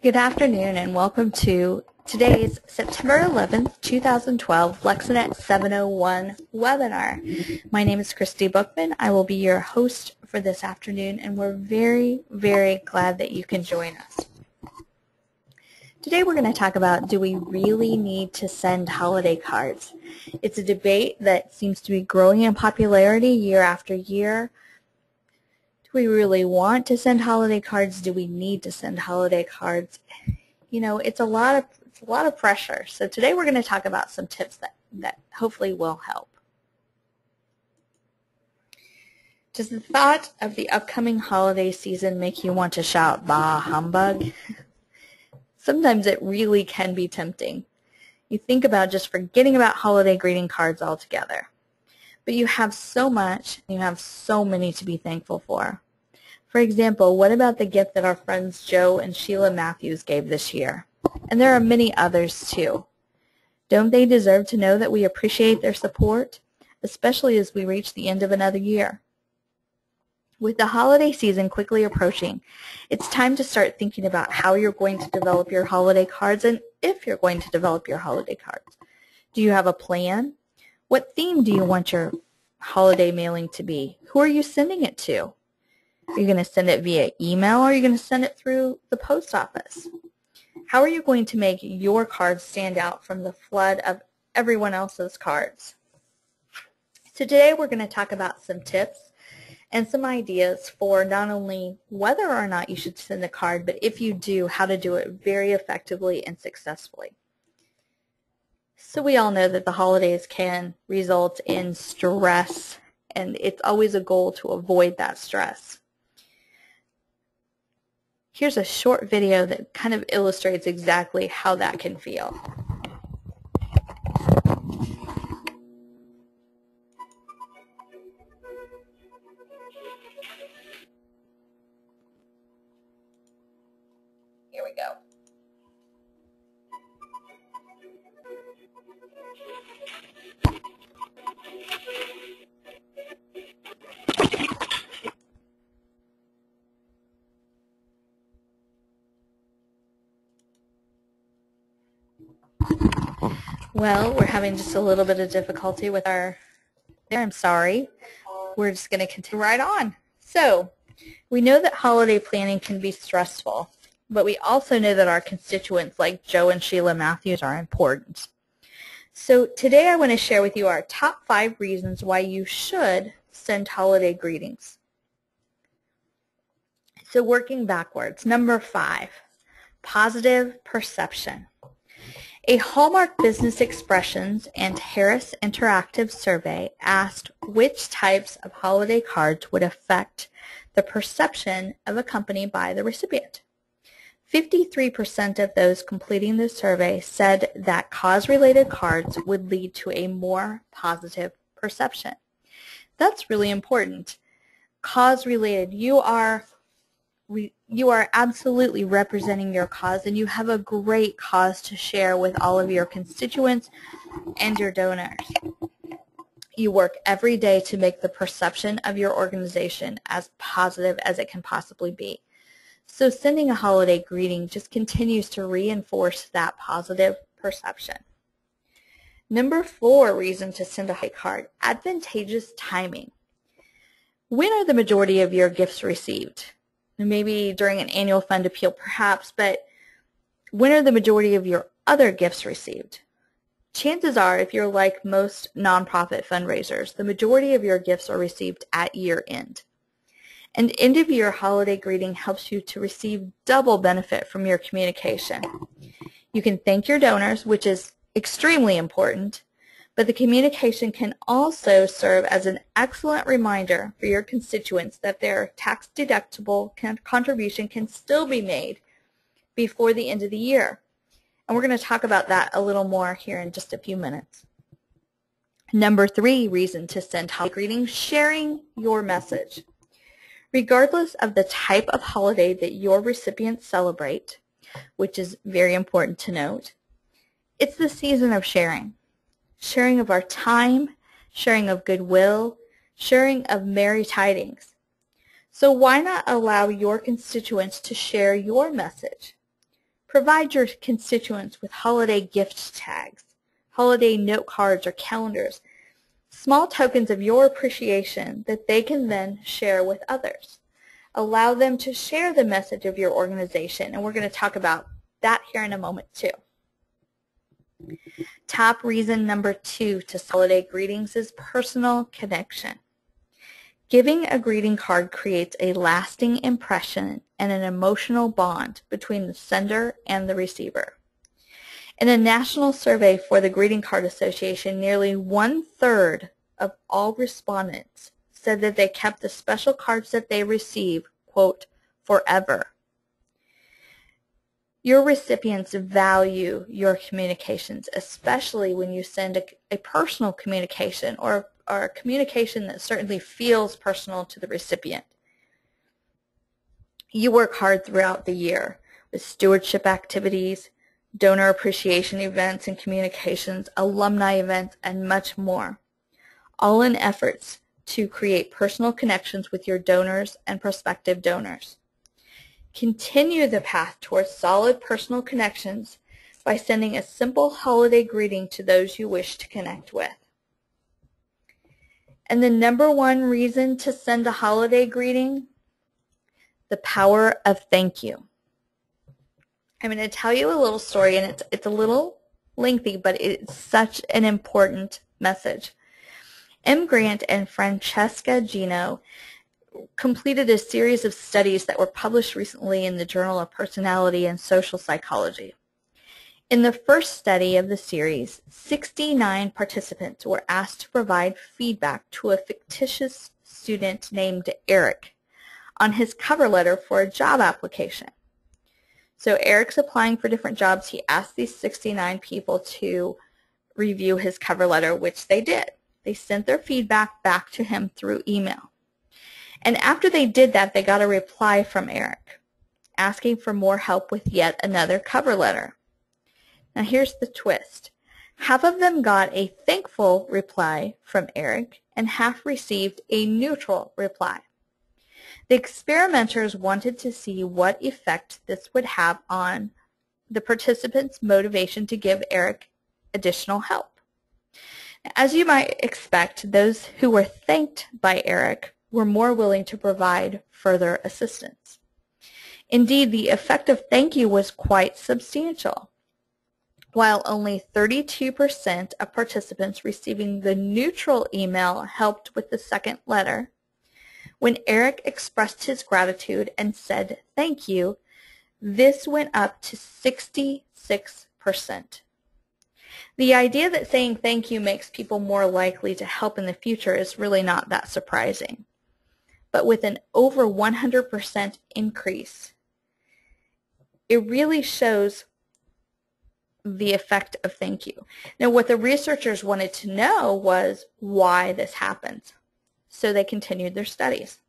Good afternoon and welcome to today's September 11th, 2012 LexNet 701 webinar. My name is Christy Bookman. I will be your host for this afternoon, and we're very, very glad that you can join us. Today we're going to talk about, do we really need to send holiday cards? It's a debate that seems to be growing in popularity year after year. Do we really want to send holiday cards? Do we need to send holiday cards? You know, it's a lot of pressure. So today we're going to talk about some tips that hopefully will help. Does the thought of the upcoming holiday season make you want to shout, "Bah, humbug"? Sometimes it really can be tempting. You think about just forgetting about holiday greeting cards altogether. But you have so much, and you have so many to be thankful for. For example, what about the gift that our friends Joe and Sheila Matthews gave this year? And there are many others too. Don't they deserve to know that we appreciate their support, especially as we reach the end of another year? With the holiday season quickly approaching, it's time to start thinking about how you're going to develop your holiday cards and if you're going to develop your holiday cards. Do you have a plan? What theme do you want your holiday mailing to be? Who are you sending it to? Are you going to send it via email, or are you going to send it through the post office? How are you going to make your cards stand out from the flood of everyone else's cards? So today we're going to talk about some tips and some ideas for not only whether or not you should send a card, but if you do, how to do it very effectively and successfully. So we all know that the holidays can result in stress, and it's always a goal to avoid that stress. Here's a short video that kind of illustrates exactly how that can feel. Here we go. Well, we're having just a little bit of difficulty with our, I'm sorry. We're just going to continue right on. So, we know that holiday planning can be stressful, but we also know that our constituents like Joe and Sheila Matthews are important. So today I want to share with you our top 5 reasons why you should send holiday greetings. So working backwards, number 5, positive perception. A Hallmark Business Expressions and Harris Interactive survey asked which types of holiday cards would affect the perception of a company by the recipient. 53% of those completing the survey said that cause-related cards would lead to a more positive perception. That's really important. Cause-related, you are absolutely representing your cause, and you have a great cause to share with all of your constituents and your donors. You work every day to make the perception of your organization as positive as it can possibly be. So sending a holiday greeting just continues to reinforce that positive perception. Number 4 reason to send a holiday card, advantageous timing. When are the majority of your gifts received? Maybe during an annual fund appeal perhaps, but when are the majority of your other gifts received? Chances are, if you're like most nonprofit fundraisers, the majority of your gifts are received at year end. An end-of-year holiday greeting helps you to receive double benefit from your communication. You can thank your donors, which is extremely important, but the communication can also serve as an excellent reminder for your constituents that their tax-deductible contribution can still be made before the end of the year. And we're going to talk about that a little more here in just a few minutes. Number 3 reason to send holiday greetings, sharing your message. Regardless of the type of holiday that your recipients celebrate, which is very important to note, it's the season of sharing. Sharing of our time, sharing of goodwill, sharing of merry tidings. So why not allow your constituents to share your message? Provide your constituents with holiday gift tags, holiday note cards or calendars, small tokens of your appreciation that they can then share with others. Allow them to share the message of your organization, and we're going to talk about that here in a moment too. Top reason number 2 to holiday greetings is personal connection. Giving a greeting card creates a lasting impression and an emotional bond between the sender and the receiver. In a national survey for the Greeting Card Association, nearly 1/3 of all respondents said that they kept the special cards that they receive, quote, forever. Your recipients value your communications, especially when you send a personal communication or a communication that certainly feels personal to the recipient. You work hard throughout the year with stewardship activities, donor appreciation events and communications, alumni events, and much more, all in efforts to create personal connections with your donors and prospective donors. Continue the path towards solid personal connections by sending a simple holiday greeting to those you wish to connect with. And the number 1 reason to send a holiday greeting, the power of thank you. I'm going to tell you a little story, and it's a little lengthy, but it's such an important message. M. Grant and Francesca Gino completed a series of studies that were published recently in the Journal of Personality and Social Psychology. In the first study of the series, 69 participants were asked to provide feedback to a fictitious student named Eric on his cover letter for a job application. So Eric's applying for different jobs. He asked these 69 people to review his cover letter, which they did. They sent their feedback back to him through email. And after they did that, they got a reply from Eric asking for more help with yet another cover letter. Now here's the twist. Half of them got a thankful reply from Eric and half received a neutral reply. The experimenters wanted to see what effect this would have on the participants' motivation to give Eric additional help. As you might expect, those who were thanked by Eric were more willing to provide further assistance. Indeed, the effect of thank you was quite substantial. While only 32% of participants receiving the neutral email helped with the second letter, when Eric expressed his gratitude and said thank you, this went up to 66%. The idea that saying thank you makes people more likely to help in the future is really not that surprising. But with an over 100% increase, it really shows the effect of thank you. Now, what the researchers wanted to know was why this happens. So they continued their studies.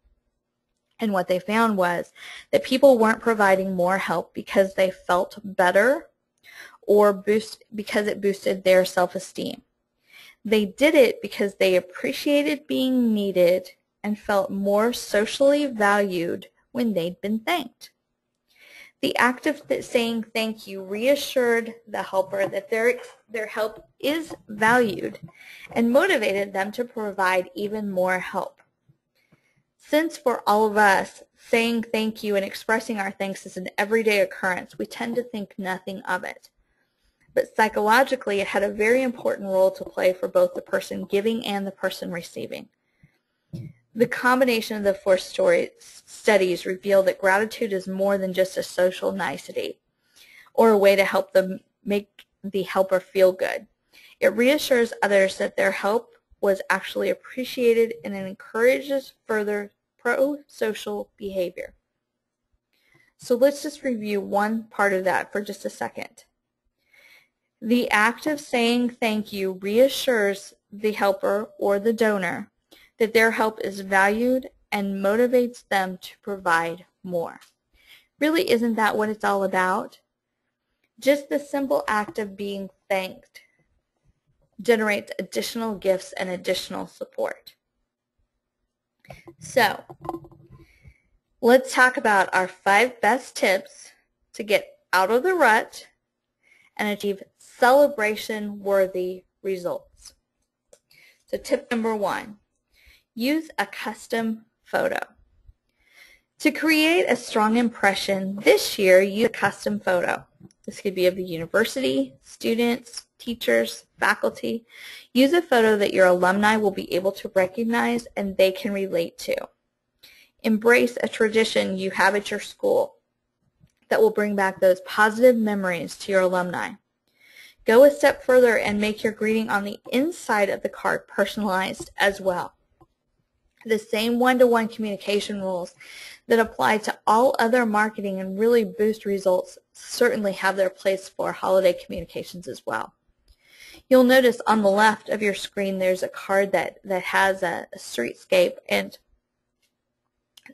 And what they found was that people weren't providing more help because they felt better or because it boosted their self-esteem. They did it because they appreciated being needed and felt more socially valued when they'd been thanked. The act of saying thank you reassured the helper that their help is valued and motivated them to provide even more help. Since for all of us, saying thank you and expressing our thanks is an everyday occurrence, we tend to think nothing of it. But psychologically, it had a very important role to play for both the person giving and the person receiving. The combination of the 4 studies reveal that gratitude is more than just a social nicety or a way to help them make the helper feel good. It reassures others that their help was actually appreciated and it encourages further pro-social behavior. So let's just review one part of that for just a second. The act of saying thank you reassures the helper or the donor that their help is valued and motivates them to provide more. Really, isn't that what it's all about? Just the simple act of being thanked generates additional gifts and additional support. So, Let's talk about our 5 best tips to get out of the rut and achieve celebration-worthy results. So tip number 1, use a custom photo. To create a strong impression this year, use a custom photo. This could be of the university, students, teachers, faculty. Use a photo that your alumni will be able to recognize and they can relate to. Embrace a tradition you have at your school that will bring back those positive memories to your alumni. Go a step further and make your greeting on the inside of the card personalized as well. The same one-to-one communication rules that apply to all other marketing and really boost results certainly have their place for holiday communications as well. You'll notice on the left of your screen there's a card that has a streetscape, and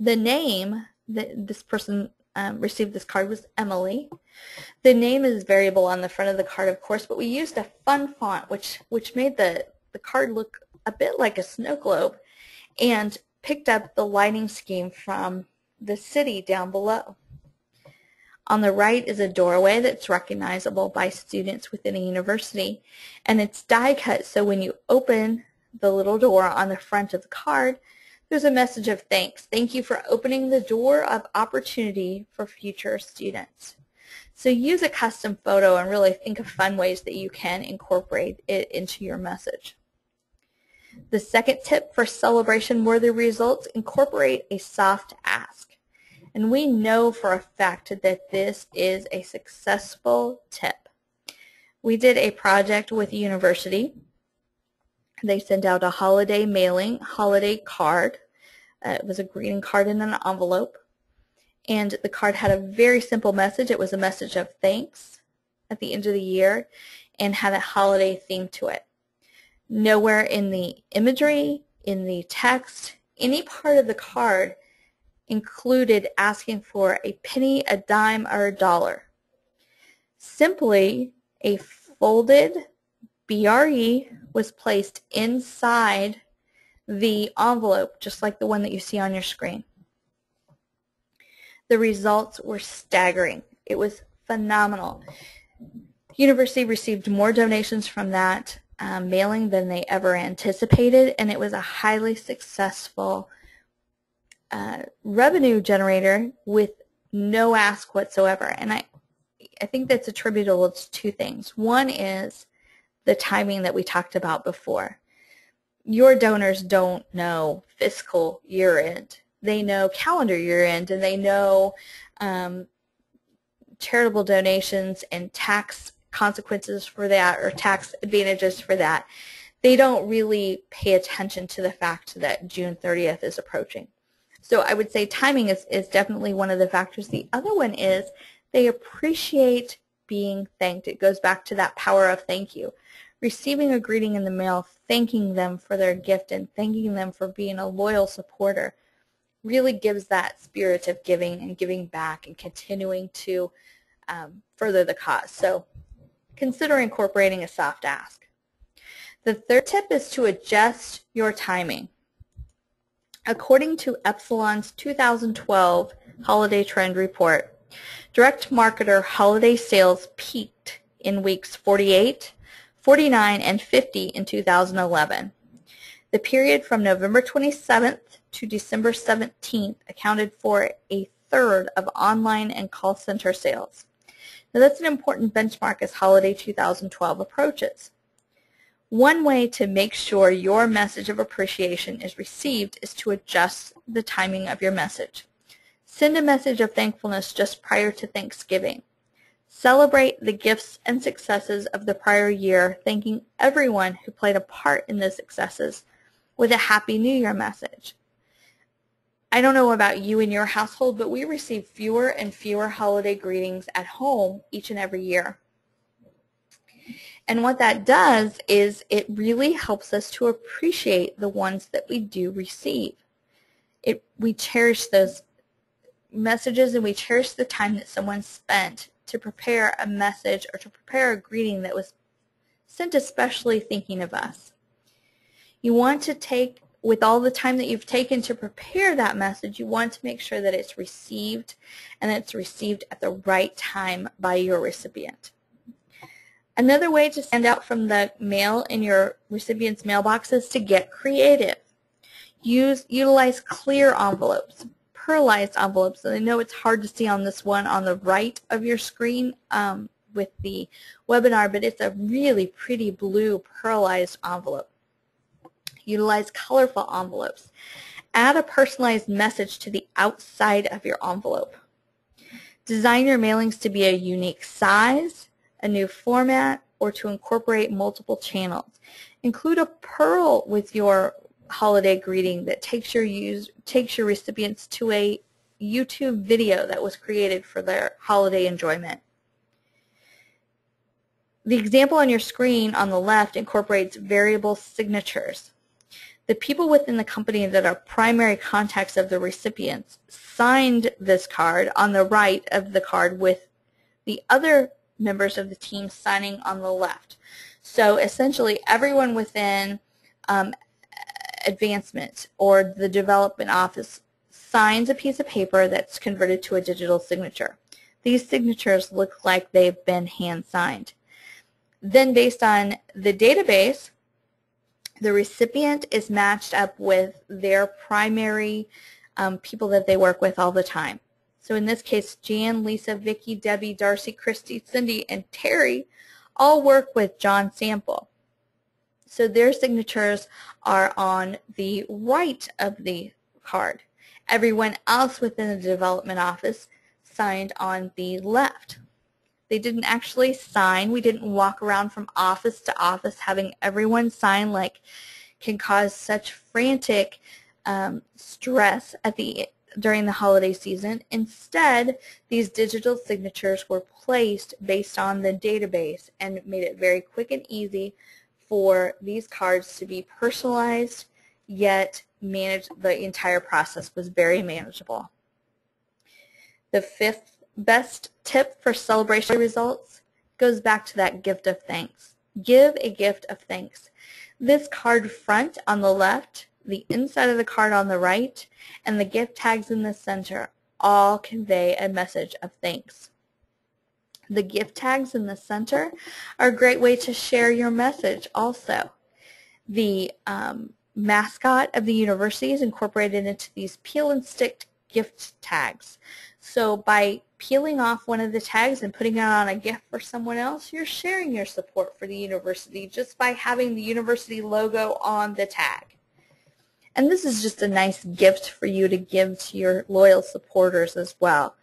the name that this person received this card was Emily. The name is variable on the front of the card, of course, but we used a fun font which made the card look a bit like a snow globe and picked up the lighting scheme from the city down below. On the right is a doorway that's recognizable by students within a university, and it's die cut, so when you open the little door on the front of the card, there's a message of thanks. Thank you for opening the door of opportunity for future students. So use a custom photo and really think of fun ways that you can incorporate it into your message. The second tip for celebration-worthy results, incorporate a soft ask. And we know for a fact that this is a successful tip. We did a project with a university. They sent out a holiday mailing, holiday card. It was a greeting card in an envelope. And the card had a very simple message. It was a message of thanks at the end of the year and had a holiday theme to it. Nowhere in the imagery, in the text, any part of the card included asking for a penny, a dime, or a dollar. Simply a folded BRE was placed inside the envelope, just like the one that you see on your screen. The results were staggering. It was phenomenal. The university received more donations from that mailing than they ever anticipated, and it was a highly successful revenue generator with no ask whatsoever. And I think that's attributable to 2 things. One is the timing that we talked about before. Your donors don't know fiscal year end. They know calendar year end, and they know charitable donations and tax consequences for that or tax advantages for that. They don't really pay attention to the fact that June 30th is approaching. So I would say timing is definitely one of the factors. The other one is they appreciate being thanked. It goes back to that power of thank you. Receiving a greeting in the mail, thanking them for their gift and thanking them for being a loyal supporter really gives that spirit of giving and giving back and continuing to further the cause. So consider incorporating a soft ask. The third tip is to adjust your timing. According to Epsilon's 2012 Holiday Trend Report, direct marketer holiday sales peaked in weeks 48, 49, and 50 in 2011. The period from November 27th to December 17th accounted for a third of online and call center sales. Now that's an important benchmark as holiday 2012 approaches. One way to make sure your message of appreciation is received is to adjust the timing of your message. Send a message of thankfulness just prior to Thanksgiving. Celebrate the gifts and successes of the prior year, thanking everyone who played a part in those successes with a Happy New Year message. I don't know about you and your household, but we receive fewer and fewer holiday greetings at home each and every year. And what that does is it really helps us to appreciate the ones that we do receive. We cherish those messages and we cherish the time that someone spent to prepare a message or to prepare a greeting that was sent especially thinking of us. You want to take with all the time that you've taken to prepare that message, you want to make sure that it's received and that it's received at the right time by your recipient. Another way to stand out from the mail in your recipient's mailbox is to get creative. Utilize clear envelopes, pearlized envelopes. And I know it's hard to see on this one on the right of your screen with the webinar, but it's a really pretty blue pearlized envelope. Utilize colorful envelopes. Add a personalized message to the outside of your envelope. Design your mailings to be a unique size, a new format, or to incorporate multiple channels. Include a pearl with your holiday greeting that takes your recipients to a YouTube video that was created for their holiday enjoyment. The example on your screen on the left incorporates variable signatures. The people within the company that are primary contacts of the recipients signed this card on the right of the card with the other members of the team signing on the left. So essentially everyone within advancement or the development office signs a piece of paper that's converted to a digital signature. These signatures look like they've been hand signed. Then based on the database, the recipient is matched up with their primary people that they work with all the time. So in this case, Jan, Lisa, Vicki, Debbie, Darcy, Christy, Cindy, and Terry all work with John Sample. So their signatures are on the right of the card. Everyone else within the development office signed on the left. They didn't actually sign. We didn't walk around from office to office having everyone sign, like can cause such frantic stress during the holiday season. Instead, these digital signatures were placed based on the database and made it very quick and easy for these cards to be personalized, yet managed. The entire process was very manageable. The fifth best tip for celebration results goes back to that gift of thanks. Give a gift of thanks. This card front on the left, the inside of the card on the right, and the gift tags in the center all convey a message of thanks. The gift tags in the center are a great way to share your message also. The mascot of the university is incorporated into these peel and stick gift tags. So by peeling off one of the tags and putting it on a gift for someone else, you're sharing your support for the university just by having the university logo on the tag. And this is just a nice gift for you to give to your loyal supporters as well.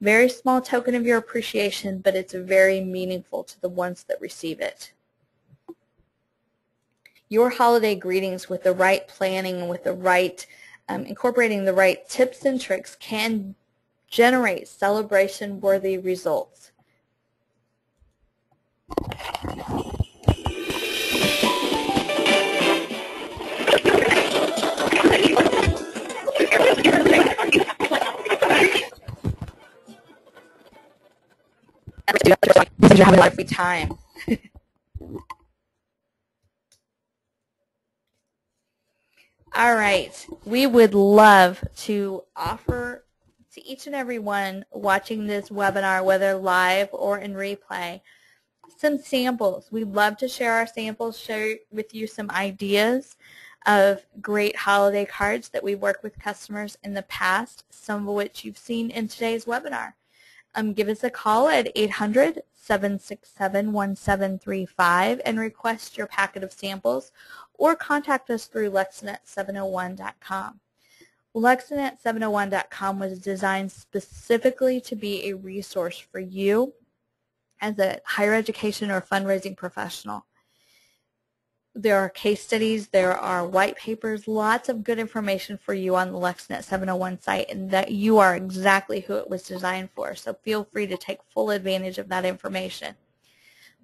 Very small token of your appreciation, but it's very meaningful to the ones that receive it. Your holiday greetings with the right planning, with the right incorporating the right tips and tricks can generate celebration-worthy results. You're having a lively time. All right, we would love to offer to each and every one watching this webinar, whether live or in replay, some samples. We'd love to share our samples, share with you some ideas of great holiday cards that we've worked with customers in the past, some of which you've seen in today's webinar. Give us a call at 800-767-1735 and request your packet of samples, or contact us through LexNet701.com. LexNet701.com was designed specifically to be a resource for you as a higher education or fundraising professional. There are case studies, there are white papers, lots of good information for you on the LexNet 701 site, and that you are exactly who it was designed for. So feel free to take full advantage of that information.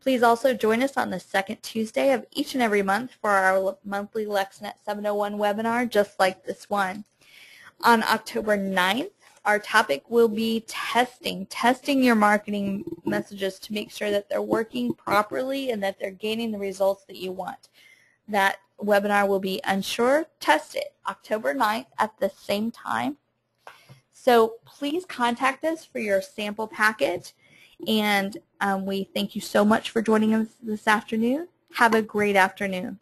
Please also join us on the second Tuesday of each and every month for our monthly LexNet 701 webinar, just like this one. On October 9th, our topic will be testing your marketing messages to make sure that they're working properly and that they're gaining the results that you want. That webinar will be Unsure, Test It, October 9th at the same time. So please contact us for your sample packet, and we thank you so much for joining us this afternoon. Have a great afternoon.